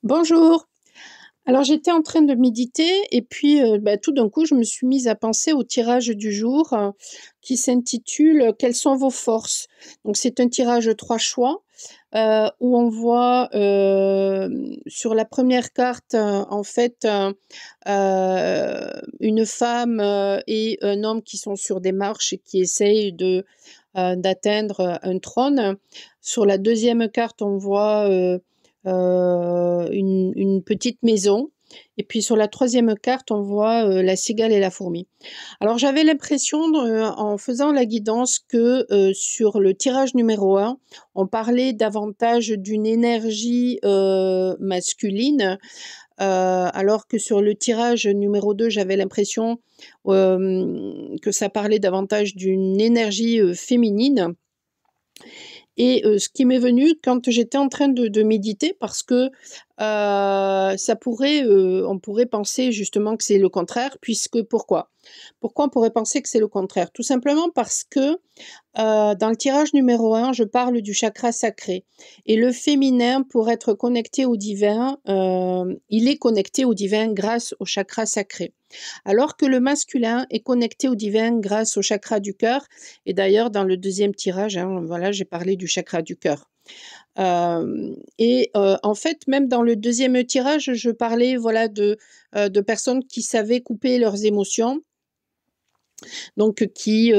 Bonjour. Alors j'étais en train de méditer et puis tout d'un coup je me suis mise à penser au tirage du jour qui s'intitule Quelles sont vos forces? Donc c'est un tirage 3 choix où on voit sur la première carte en fait une femme et un homme qui sont sur des marches et qui essayent d'atteindre un trône. Sur la deuxième carte, on voit une petite maison. Et puis sur la troisième carte, on voit la cigale et la fourmi. Alors j'avais l'impression, en faisant la guidance, que sur le tirage numéro 1, on parlait davantage d'une énergie masculine, alors que sur le tirage numéro 2, j'avais l'impression que ça parlait davantage d'une énergie féminine. Et ce qui m'est venu quand j'étais en train de méditer, parce que on pourrait penser justement que c'est le contraire, puisque pourquoi? Pourquoi on pourrait penser que c'est le contraire? Tout simplement parce que dans le tirage numéro 1, je parle du chakra sacré. Et le féminin, pour être connecté au divin, il est connecté au divin grâce au chakra sacré. Alors que le masculin est connecté au divin grâce au chakra du cœur. Et d'ailleurs, dans le deuxième tirage, voilà, j'ai parlé du chakra du cœur. En fait, même dans le deuxième tirage, je parlais voilà, de personnes qui savaient couper leurs émotions, donc qui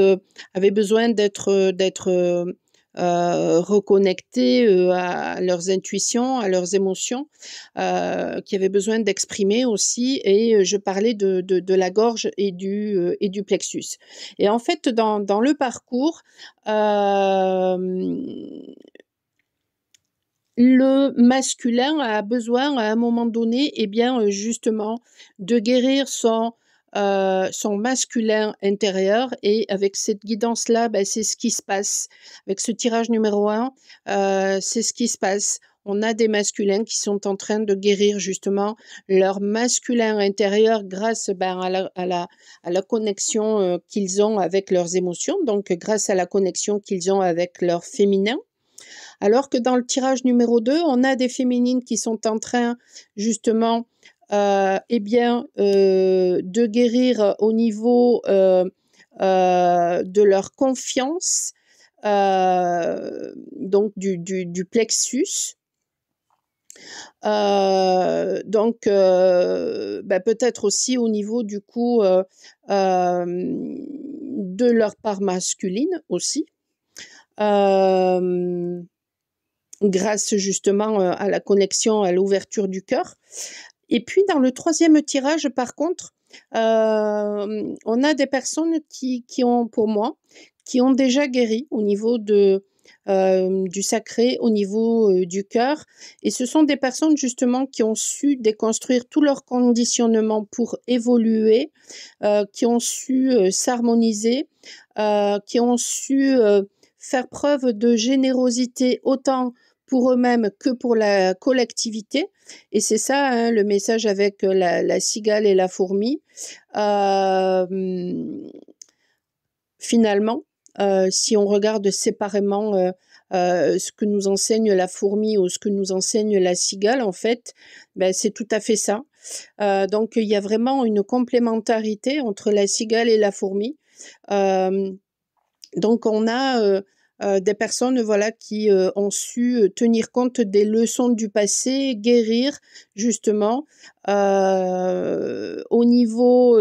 avaient besoin d'être reconnectés à leurs intuitions, à leurs émotions, qui avaient besoin d'exprimer aussi. Et je parlais de la gorge et du plexus. Et en fait, dans le parcours, le masculin a besoin à un moment donné, justement, de guérir son masculin intérieur. Et avec cette guidance-là, c'est ce qui se passe. Avec ce tirage numéro 1, c'est ce qui se passe. On a des masculins qui sont en train de guérir justement leur masculin intérieur grâce à la connexion qu'ils ont avec leurs émotions, donc grâce à la connexion qu'ils ont avec leur féminin. Alors que dans le tirage numéro 2, on a des féminines qui sont en train justement de guérir au niveau de leur confiance, donc du plexus. Peut-être aussi au niveau du coup de leur part masculine aussi. Grâce justement à la connexion, à l'ouverture du cœur. Et puis dans le troisième tirage, par contre, on a des personnes qui ont, pour moi, qui ont déjà guéri au niveau du sacré, au niveau du cœur. Et ce sont des personnes justement qui ont su déconstruire tout leur conditionnement pour évoluer, qui ont su s'harmoniser, qui ont su faire preuve de générosité autant pour eux-mêmes que pour la collectivité. Et c'est ça, le message avec la cigale et la fourmi. Finalement, si on regarde séparément ce que nous enseigne la fourmi ou ce que nous enseigne la cigale, en fait, c'est tout à fait ça. Donc, il y a vraiment une complémentarité entre la cigale et la fourmi. Donc, on a des personnes voilà, qui ont su tenir compte des leçons du passé, guérir justement au niveau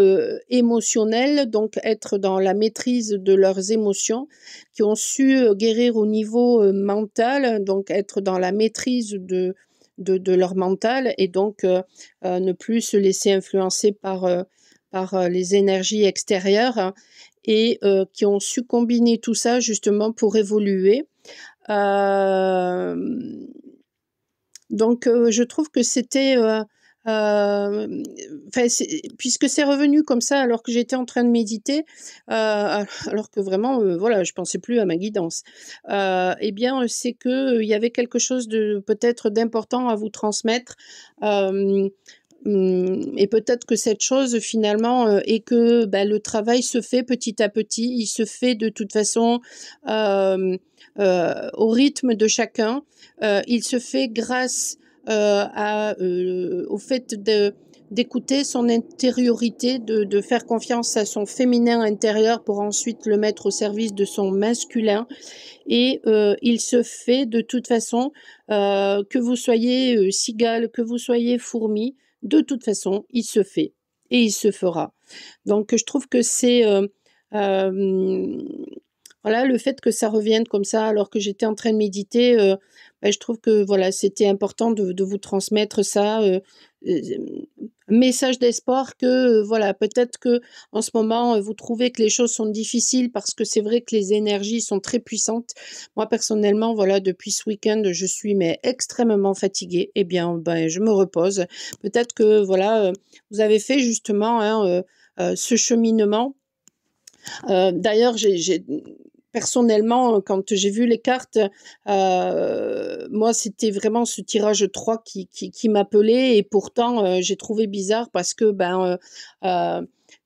émotionnel, donc être dans la maîtrise de leurs émotions, qui ont su guérir au niveau mental, donc être dans la maîtrise de leur mental et donc ne plus se laisser influencer par les énergies extérieures, hein, et qui ont su combiner tout ça justement pour évoluer. Donc je trouve que c'était puisque c'est revenu comme ça alors que j'étais en train de méditer, alors que vraiment voilà, je pensais plus à ma guidance, c'est que il y avait quelque chose de peut-être d'important à vous transmettre. Et peut-être que cette chose finalement est que le travail se fait petit à petit, il se fait de toute façon au rythme de chacun, il se fait grâce au fait d'écouter son intériorité, de faire confiance à son féminin intérieur pour ensuite le mettre au service de son masculin. Et il se fait de toute façon, que vous soyez cigale, que vous soyez fourmi, de toute façon, il se fait et il se fera. Donc je trouve que c'est voilà, le fait que ça revienne comme ça alors que j'étais en train de méditer, je trouve que voilà, c'était important de vous transmettre ça, message d'espoir que voilà, peut-être que en ce moment vous trouvez que les choses sont difficiles parce que c'est vrai que les énergies sont très puissantes. Moi personnellement, voilà, depuis ce week-end, je suis mais extrêmement fatiguée. Eh bien, ben, je me repose. Peut-être que voilà, vous avez fait justement hein, ce cheminement. D'ailleurs, personnellement, quand j'ai vu les cartes, moi, c'était vraiment ce tirage 3 qui m'appelait et pourtant, j'ai trouvé bizarre parce que,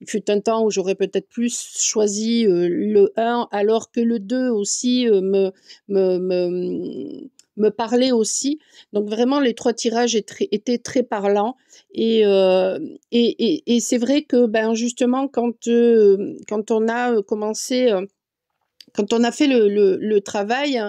il fut un temps où j'aurais peut-être plus choisi, le 1 alors que le 2 aussi, me me me parlait aussi. Donc vraiment les 3 tirages étaient très parlants et c'est vrai que, ben, justement quand on a, commencé, quand on a fait le travail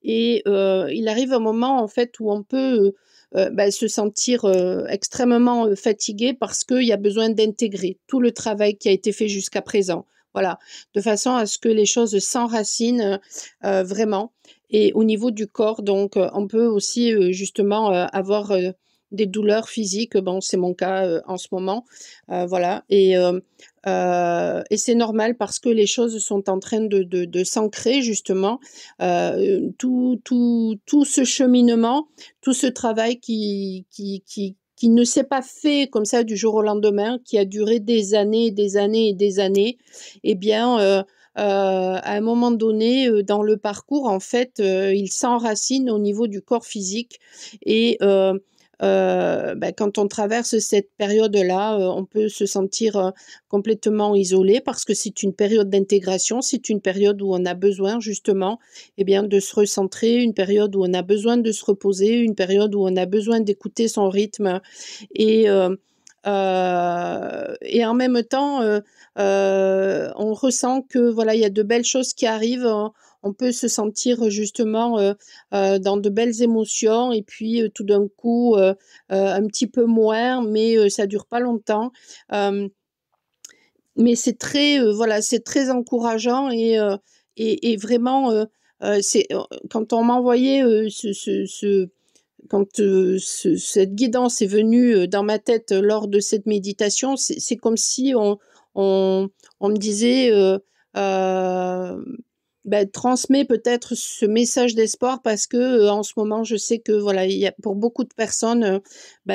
et il arrive un moment en fait où on peut, se sentir, extrêmement, fatigué parce qu'il y a besoin d'intégrer tout le travail qui a été fait jusqu'à présent. Voilà, de façon à ce que les choses s'enracinent, vraiment et au niveau du corps donc on peut aussi, justement, avoir, des douleurs physiques. Bon, c'est mon cas, en ce moment, voilà et c'est normal parce que les choses sont en train de s'ancrer justement. Tout ce cheminement, tout ce travail qui ne s'est pas fait comme ça du jour au lendemain, qui a duré des années et des années et des années, eh bien, à un moment donné, dans le parcours, en fait, il s'enracine au niveau du corps physique et quand on traverse cette période-là, on peut se sentir, complètement isolé parce que c'est une période d'intégration, c'est une période où on a besoin justement, eh bien, de se recentrer, une période où on a besoin de se reposer, une période où on a besoin d'écouter son rythme et et en même temps, on ressent que voilà, il y a de belles choses qui arrivent. On peut se sentir justement, dans de belles émotions et puis, tout d'un coup, un petit peu moins, mais ça dure pas longtemps. Hem, mais c'est très, voilà, c'est très encourageant et vraiment, c'est quand on m'a envoyé, quand, cette guidance est venue, dans ma tête lors de cette méditation, c'est comme si on on me disait, transmets peut-être ce message d'espoir parce que, en ce moment, je sais que voilà, il y a pour beaucoup de personnes,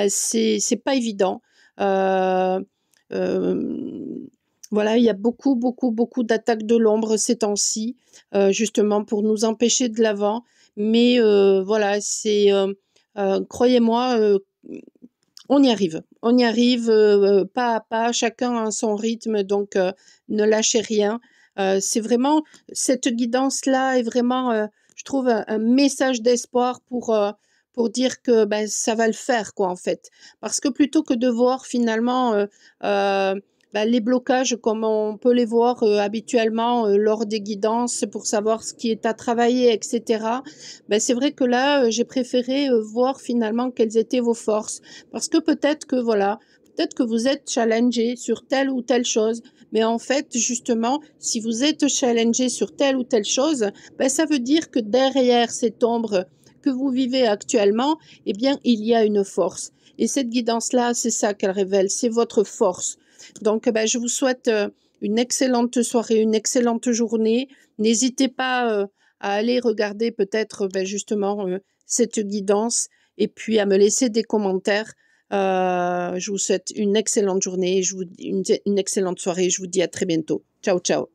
c'est pas évident. Heu, hem, voilà, il y a beaucoup, beaucoup, beaucoup d'attaques de l'ombre ces temps-ci, justement pour nous empêcher de l'avant. Mais, voilà, croyez-moi, on y arrive, pas à pas, chacun a son rythme, donc ne lâchez rien. C'est vraiment cette guidance-là est vraiment, je trouve un message d'espoir pour dire que, ça va le faire quoi, en fait. Parce que plutôt que de voir finalement, les blocages comme on peut les voir, habituellement, lors des guidances pour savoir ce qui est à travailler et cetera, c'est vrai que là, j'ai préféré, voir finalement quelles étaient vos forces. Parce que peut-être que voilà, peut-être que vous êtes challengé sur telle ou telle chose, mais en fait, justement, si vous êtes challengé sur telle ou telle chose, ça veut dire que derrière cette ombre que vous vivez actuellement, eh bien, il y a une force. Et cette guidance-là, c'est ça qu'elle révèle, c'est votre force. Donc, je vous souhaite une excellente soirée, une excellente journée. N'hésitez pas à aller regarder peut-être justement cette guidance et puis à me laisser des commentaires. Je vous souhaite une excellente journée, une excellente soirée. Je vous dis à très bientôt. Ciao, ciao.